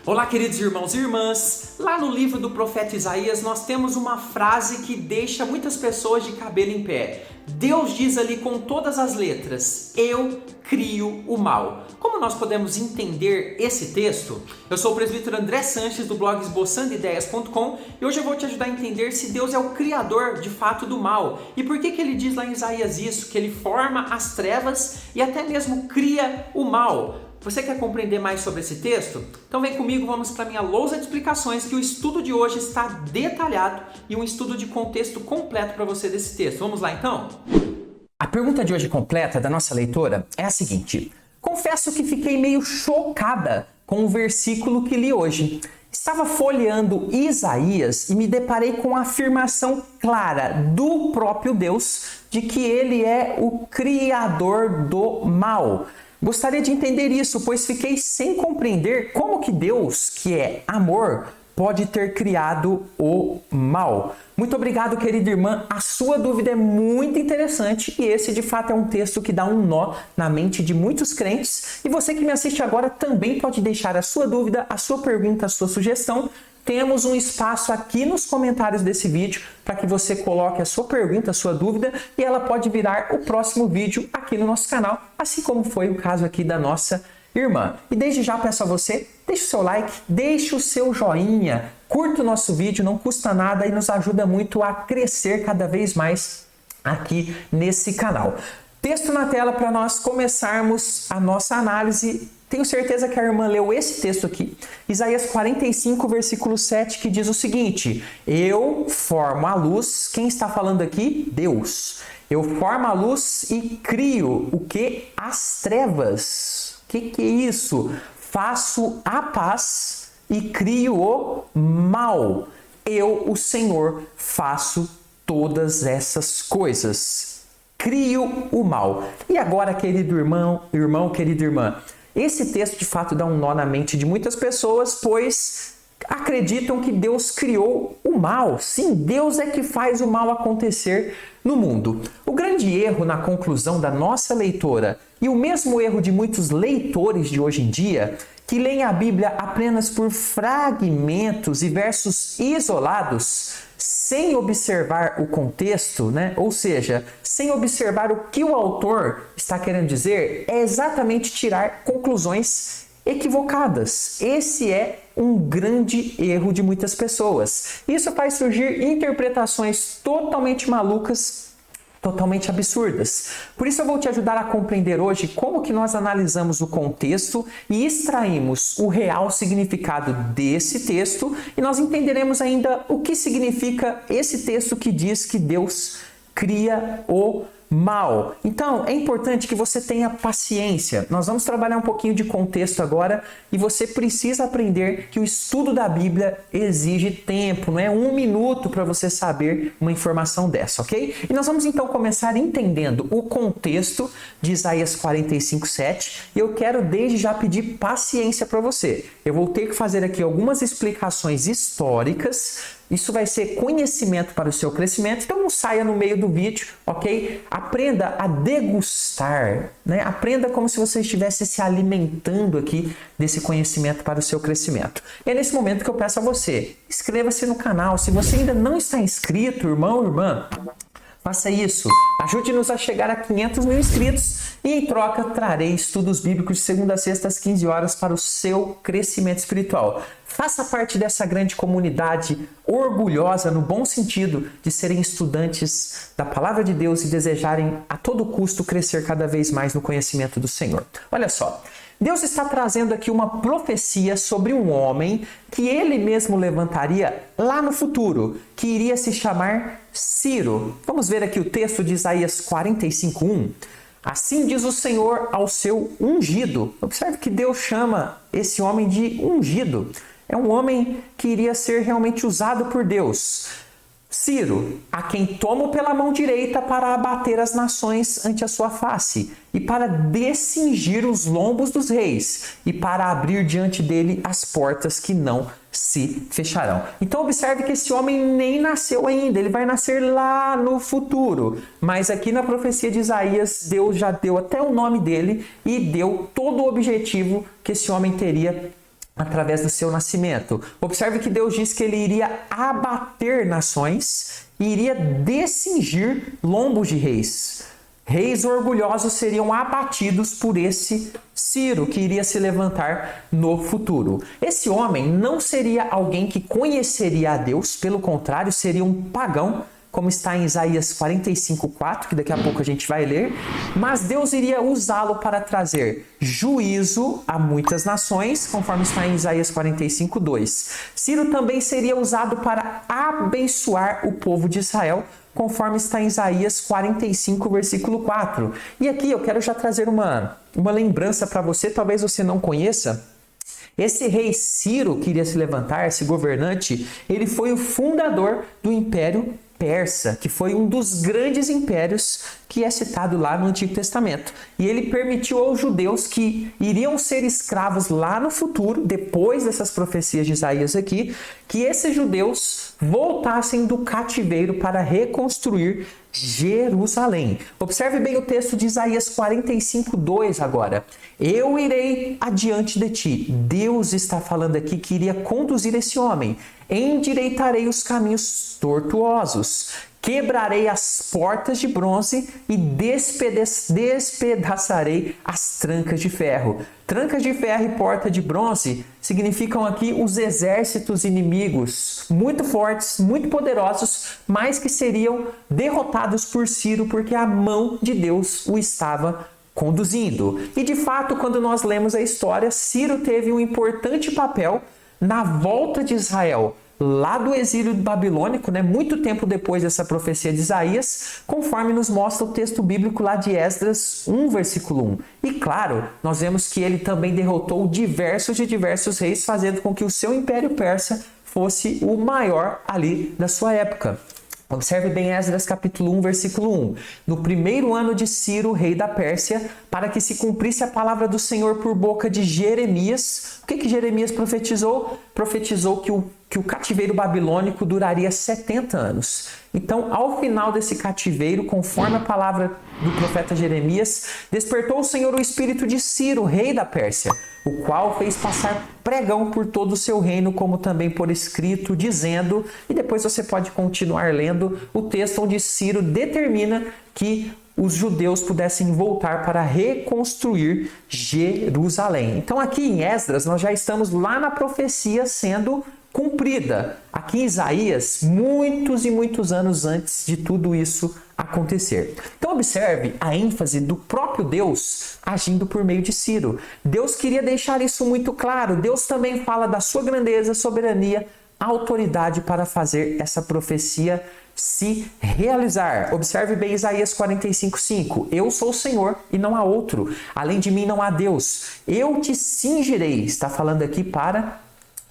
Olá, queridos irmãos e irmãs! Lá no livro do profeta Isaías nós temos uma frase que deixa muitas pessoas de cabelo em pé. Deus diz ali com todas as letras: eu crio o mal. Como nós podemos entender esse texto? Eu sou o presbítero André Sanches do blog esboçandoideias.com e hoje eu vou te ajudar a entender se Deus é o criador de fato do mal. E por que ele diz lá em Isaías isso? Que ele forma as trevas e até mesmo cria o mal. Você quer compreender mais sobre esse texto? Então vem comigo, vamos para a minha lousa de explicações, que o estudo de hoje está detalhado e um estudo de contexto completo para você desse texto. Vamos lá então? A pergunta de hoje completa da nossa leitora é a seguinte: confesso que fiquei meio chocada com o versículo que li hoje. Estava folheando Isaías e me deparei com a afirmação clara do próprio Deus de que ele é o criador do mal. Gostaria de entender isso, pois fiquei sem compreender como que Deus, que é amor, pode ter criado o mal. Muito obrigado, querida irmã. A sua dúvida é muito interessante e esse, de fato, é um texto que dá um nó na mente de muitos crentes. E você que me assiste agora também pode deixar a sua dúvida, a sua pergunta, a sua sugestão. Temos um espaço aqui nos comentários desse vídeo para que você coloque a sua pergunta, a sua dúvida, e ela pode virar o próximo vídeo aqui no nosso canal, assim como foi o caso aqui da nossa irmã. E desde já peço a você, deixe o seu like, deixe o seu joinha, curta o nosso vídeo, não custa nada e nos ajuda muito a crescer cada vez mais aqui nesse canal. Texto na tela para nós começarmos a nossa análise. Tenho certeza que a irmã leu esse texto aqui, Isaías 45, versículo 7, que diz o seguinte: eu formo a luz. Quem está falando aqui? Deus. Eu formo a luz e crio o que? As trevas. O que é isso? Faço a paz e crio o mal. Eu, o Senhor, faço todas essas coisas. Crio o mal. E agora, querido irmão, querida irmã, esse texto de fato dá um nó na mente de muitas pessoas, pois acreditam que Deus criou o mal. Sim, Deus é que faz o mal acontecer no mundo. O grande erro na conclusão da nossa leitora, e o mesmo erro de muitos leitores de hoje em dia, que leem a Bíblia apenas por fragmentos e versos isolados, sem observar o contexto, né? Ou seja, sem observar o que o autor está querendo dizer, é exatamente tirar conclusões equivocadas. Esse é um grande erro de muitas pessoas. Isso faz surgir interpretações totalmente malucas, totalmente absurdas. Por isso eu vou te ajudar a compreender hoje como que nós analisamos o contexto e extraímos o real significado desse texto, e nós entenderemos ainda o que significa esse texto que diz que Deus cria o mal. Então, é importante que você tenha paciência. Nós vamos trabalhar um pouquinho de contexto agora e você precisa aprender que o estudo da Bíblia exige tempo, não é 1 minuto para você saber uma informação dessa, ok? E nós vamos então começar entendendo o contexto de Isaías 45, 7, e eu quero desde já pedir paciência para você. Eu vou ter que fazer aqui algumas explicações históricas. Isso vai ser conhecimento para o seu crescimento, então não saia no meio do vídeo, ok? Aprenda a degustar, né? Aprenda como se você estivesse se alimentando aqui desse conhecimento para o seu crescimento. E é nesse momento que eu peço a você, inscreva-se no canal. Se você ainda não está inscrito, irmão ou irmã, faça isso. Ajude-nos a chegar a 500 mil inscritos e, em troca, trarei estudos bíblicos de segunda a sexta às 15 horas para o seu crescimento espiritual. Faça parte dessa grande comunidade orgulhosa, no bom sentido, de serem estudantes da Palavra de Deus e desejarem a todo custo crescer cada vez mais no conhecimento do Senhor. Olha só, Deus está trazendo aqui uma profecia sobre um homem que ele mesmo levantaria lá no futuro, que iria se chamar Ciro. Vamos ver aqui o texto de Isaías 45, 1. Assim diz o Senhor ao seu ungido. Observe que Deus chama esse homem de ungido. É um homem que iria ser realmente usado por Deus. Ciro, a quem tomo pela mão direita para abater as nações ante a sua face, e para descingir os lombos dos reis, e para abrir diante dele as portas que não se fecharão. Então observe que esse homem nem nasceu ainda, ele vai nascer lá no futuro. Mas aqui na profecia de Isaías, Deus já deu até o nome dele e deu todo o objetivo que esse homem teria através do seu nascimento. Observe que Deus diz que ele iria abater nações e iria descingir lombos de reis. Reis orgulhosos seriam abatidos por esse Ciro, que iria se levantar no futuro. Esse homem não seria alguém que conheceria a Deus, pelo contrário, seria um pagão, como está em Isaías 45:4, que daqui a pouco a gente vai ler, mas Deus iria usá-lo para trazer juízo a muitas nações, conforme está em Isaías 45:2. Ciro também seria usado para abençoar o povo de Israel, conforme está em Isaías 45, versículo 4. E aqui eu quero já trazer uma lembrança para você, talvez você não conheça. Esse rei Ciro que iria se levantar, esse governante, ele foi o fundador do Império Persa, que foi um dos grandes impérios que é citado lá no Antigo Testamento. E ele permitiu aos judeus que iriam ser escravos lá no futuro, depois dessas profecias de Isaías aqui, que esses judeus voltassem do cativeiro para reconstruir Jerusalém. Observe bem o texto de Isaías 45:2 agora. Eu irei adiante de ti. Deus está falando aqui que iria conduzir esse homem. Endireitarei os caminhos tortuosos. Quebrarei as portas de bronze e despedaçarei as trancas de ferro. Trancas de ferro e porta de bronze significam aqui os exércitos inimigos muito fortes, muito poderosos, mas que seriam derrotados por Ciro porque a mão de Deus o estava conduzindo. E de fato, quando nós lemos a história, Ciro teve um importante papel na volta de Israel lá do exílio babilônico, muito tempo depois dessa profecia de Isaías, conforme nos mostra o texto bíblico lá de Esdras 1, versículo 1. E claro, nós vemos que ele também derrotou diversos reis, fazendo com que o seu império persa fosse o maior ali da sua época. Observe bem Esdras capítulo 1, versículo 1. No primeiro ano de Ciro, rei da Pérsia, para que se cumprisse a palavra do Senhor por boca de Jeremias. O que Jeremias profetizou? Profetizou que o cativeiro babilônico duraria 70 anos. Então, ao final desse cativeiro, conforme a palavra do profeta Jeremias, despertou o Senhor o espírito de Ciro, rei da Pérsia, o qual fez passar pregão por todo o seu reino, como também por escrito, dizendo, e depois você pode continuar lendo o texto onde Ciro determina que os judeus pudessem voltar para reconstruir Jerusalém. Então aqui em Esdras nós já estamos lá na profecia sendo cumprida. Aqui em Isaías, muitos e muitos anos antes de tudo isso acontecer. Então observe a ênfase do próprio Deus agindo por meio de Ciro. Deus queria deixar isso muito claro. Deus também fala da sua grandeza, soberania, autoridade para fazer essa profecia se realizar. Observe bem Isaías 45:5. Eu sou o Senhor e não há outro. Além de mim não há Deus. Eu te cingirei. Está falando aqui para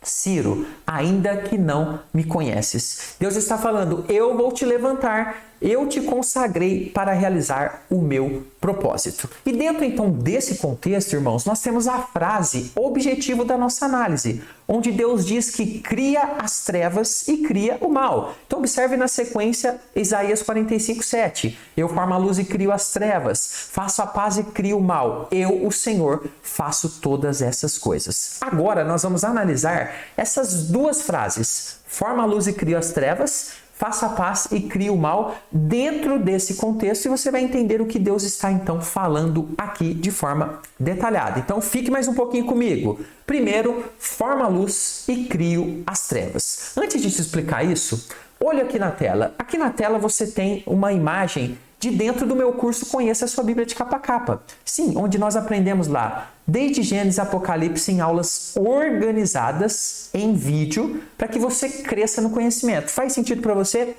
Ciro, ainda que não me conheces. Deus está falando, eu vou te levantar, eu te consagrei para realizar o meu propósito. E dentro então desse contexto, irmãos, nós temos a frase objetivo da nossa análise, onde Deus diz que cria as trevas e cria o mal. Então observe na sequência Isaías 45:7. Eu formo a luz e crio as trevas, faço a paz e crio o mal. Eu, o Senhor, faço todas essas coisas. Agora nós vamos analisar essas duas frases. Forma a luz e crio as trevas, faça a paz e crie o mal dentro desse contexto e você vai entender o que Deus está então falando aqui de forma detalhada. Então fique mais um pouquinho comigo. Primeiro, forma a luz e crio as trevas. Antes de te explicar isso, olha aqui na tela. Aqui na tela você tem uma imagem de dentro do meu curso Conheça a Sua Bíblia de Capa a Capa. Sim, onde nós aprendemos lá, desde Gênesis a Apocalipse, em aulas organizadas em vídeo, para que você cresça no conhecimento. Faz sentido para você?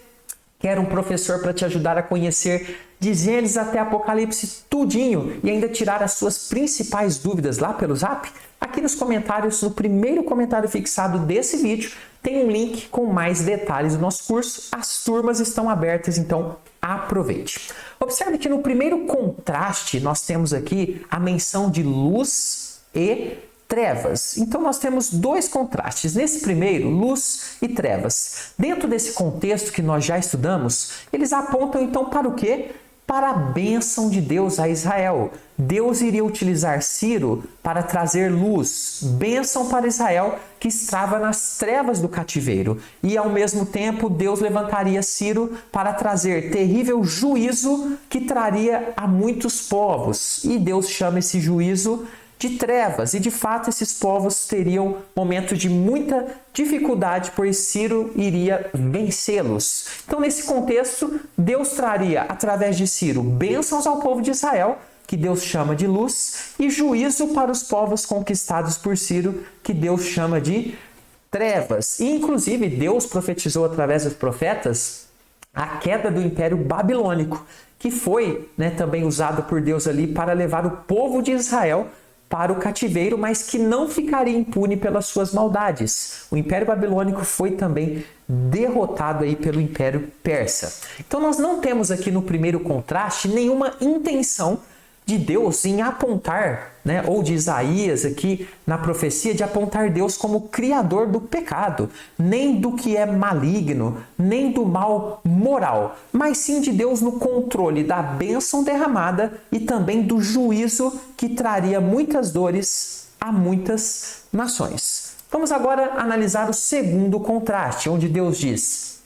Quer um professor para te ajudar a conhecer de Gênesis até Apocalipse tudinho e ainda tirar as suas principais dúvidas lá pelo Zap? Aqui nos comentários, no primeiro comentário fixado desse vídeo, tem um link com mais detalhes do nosso curso. As turmas estão abertas, então aproveite. Observe que no primeiro contraste nós temos aqui a menção de luz e trevas. Então nós temos dois contrastes. Nesse primeiro, luz e trevas. Dentro desse contexto que nós já estudamos, eles apontam então para o quê? para a bênção de Deus a Israel. Deus iria utilizar Ciro para trazer luz, bênção para Israel que estava nas trevas do cativeiro. E ao mesmo tempo, Deus levantaria Ciro para trazer terrível juízo que traria a muitos povos. E Deus chama esse juízo de trevas. E de fato, esses povos teriam momentos de muita dificuldade, pois Ciro iria vencê-los. Então, nesse contexto, Deus traria, através de Ciro, bênçãos ao povo de Israel, que Deus chama de luz, e juízo para os povos conquistados por Ciro, que Deus chama de trevas. E, inclusive, Deus profetizou através dos profetas a queda do Império Babilônico, que foi, também usado por Deus ali para levar o povo de Israel para o cativeiro, mas que não ficaria impune pelas suas maldades. O Império Babilônico foi também derrotado aí pelo Império Persa. Então nós não temos aqui no primeiro contraste nenhuma intenção de Deus em apontar, ou de Isaías aqui na profecia, de apontar Deus como criador do pecado, nem do que é maligno, nem do mal moral, mas sim de Deus no controle da bênção derramada e também do juízo que traria muitas dores a muitas nações. Vamos agora analisar o segundo contraste, onde Deus diz: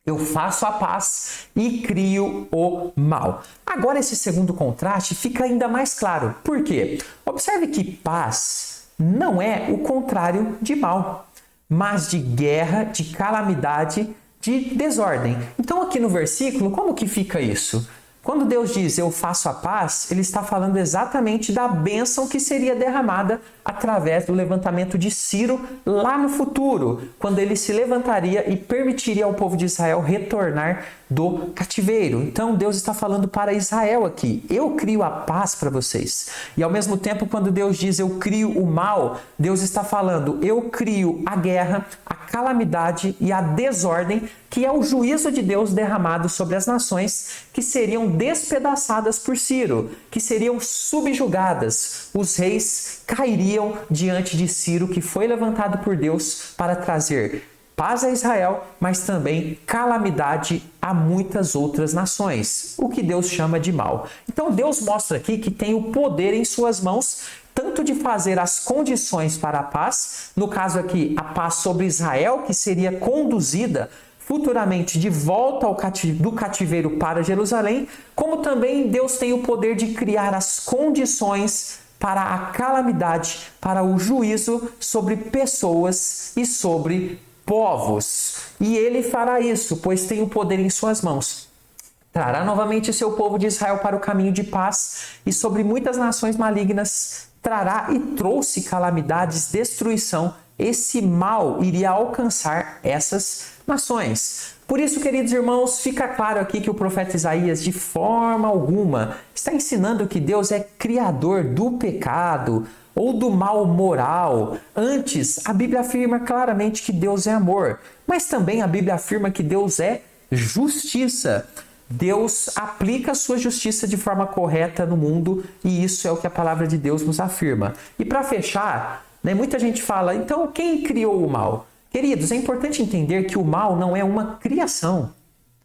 eu faço a paz e crio o mal. Agora esse segundo contraste fica ainda mais claro. Por quê? Observe que paz não é o contrário de mal, mas de guerra, de calamidade, de desordem. Então aqui no versículo, como que fica isso? Quando Deus diz eu faço a paz, ele está falando exatamente da bênção que seria derramada através do levantamento de Ciro lá no futuro, quando ele se levantaria e permitiria ao povo de Israel retornar do cativeiro. Então Deus está falando para Israel aqui: eu crio a paz para vocês. E ao mesmo tempo, quando Deus diz eu crio o mal, Deus está falando eu crio a guerra, a calamidade e a desordem, que é o juízo de Deus derramado sobre as nações que seriam despedaçadas por Ciro, que seriam subjugadas. Os reis cairiam diante de Ciro, que foi levantado por Deus para trazer paz a Israel, mas também calamidade a muitas outras nações, o que Deus chama de mal. Então Deus mostra aqui que tem o poder em suas mãos, tanto de fazer as condições para a paz, no caso aqui a paz sobre Israel, que seria conduzida futuramente de volta do cativeiro para Jerusalém, como também Deus tem o poder de criar as condições para a calamidade, para o juízo sobre pessoas e sobre povos. E ele fará isso, pois tem o poder em suas mãos. Trará novamente seu povo de Israel para o caminho de paz, e sobre muitas nações malignas trará e trouxe calamidades, destruição. Esse mal iria alcançar essas nações. Por isso, queridos irmãos, fica claro aqui que o profeta Isaías, de forma alguma, está ensinando que Deus é criador do pecado ou do mal moral. Antes, a Bíblia afirma claramente que Deus é amor, mas também a Bíblia afirma que Deus é justiça. Deus aplica a sua justiça de forma correta no mundo, e isso é o que a palavra de Deus nos afirma. E para fechar, muita gente fala, então quem criou o mal? Queridos, é importante entender que o mal não é uma criação.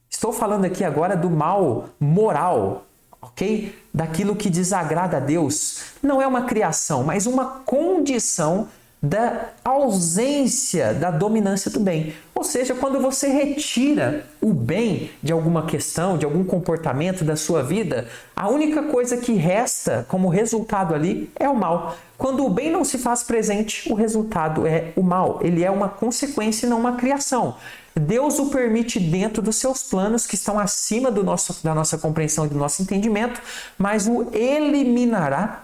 Estou falando aqui agora do mal moral, ok? Daquilo que desagrada a Deus. Não é uma criação, mas uma condição da ausência da dominância do bem. Ou seja, quando você retira o bem de alguma questão, de algum comportamento da sua vida, a única coisa que resta como resultado ali é o mal. Quando o bem não se faz presente, o resultado é o mal. Ele é uma consequência e não uma criação. Deus o permite dentro dos seus planos, que estão acima da nossa compreensão e do nosso entendimento, mas o eliminará,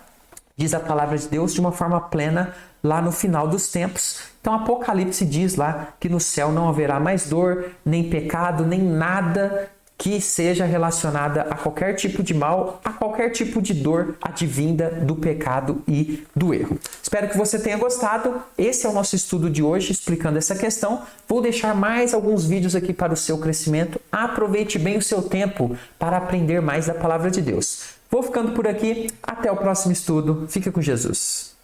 diz a palavra de Deus, de uma forma plena lá no final dos tempos. Então Apocalipse diz lá que no céu não haverá mais dor, nem pecado, nem nada que seja relacionada a qualquer tipo de mal, a qualquer tipo de dor advinda do pecado e do erro. Espero que você tenha gostado. Esse é o nosso estudo de hoje, explicando essa questão. Vou deixar mais alguns vídeos aqui para o seu crescimento. Aproveite bem o seu tempo para aprender mais da palavra de Deus. Vou ficando por aqui. Até o próximo estudo. Fique com Jesus.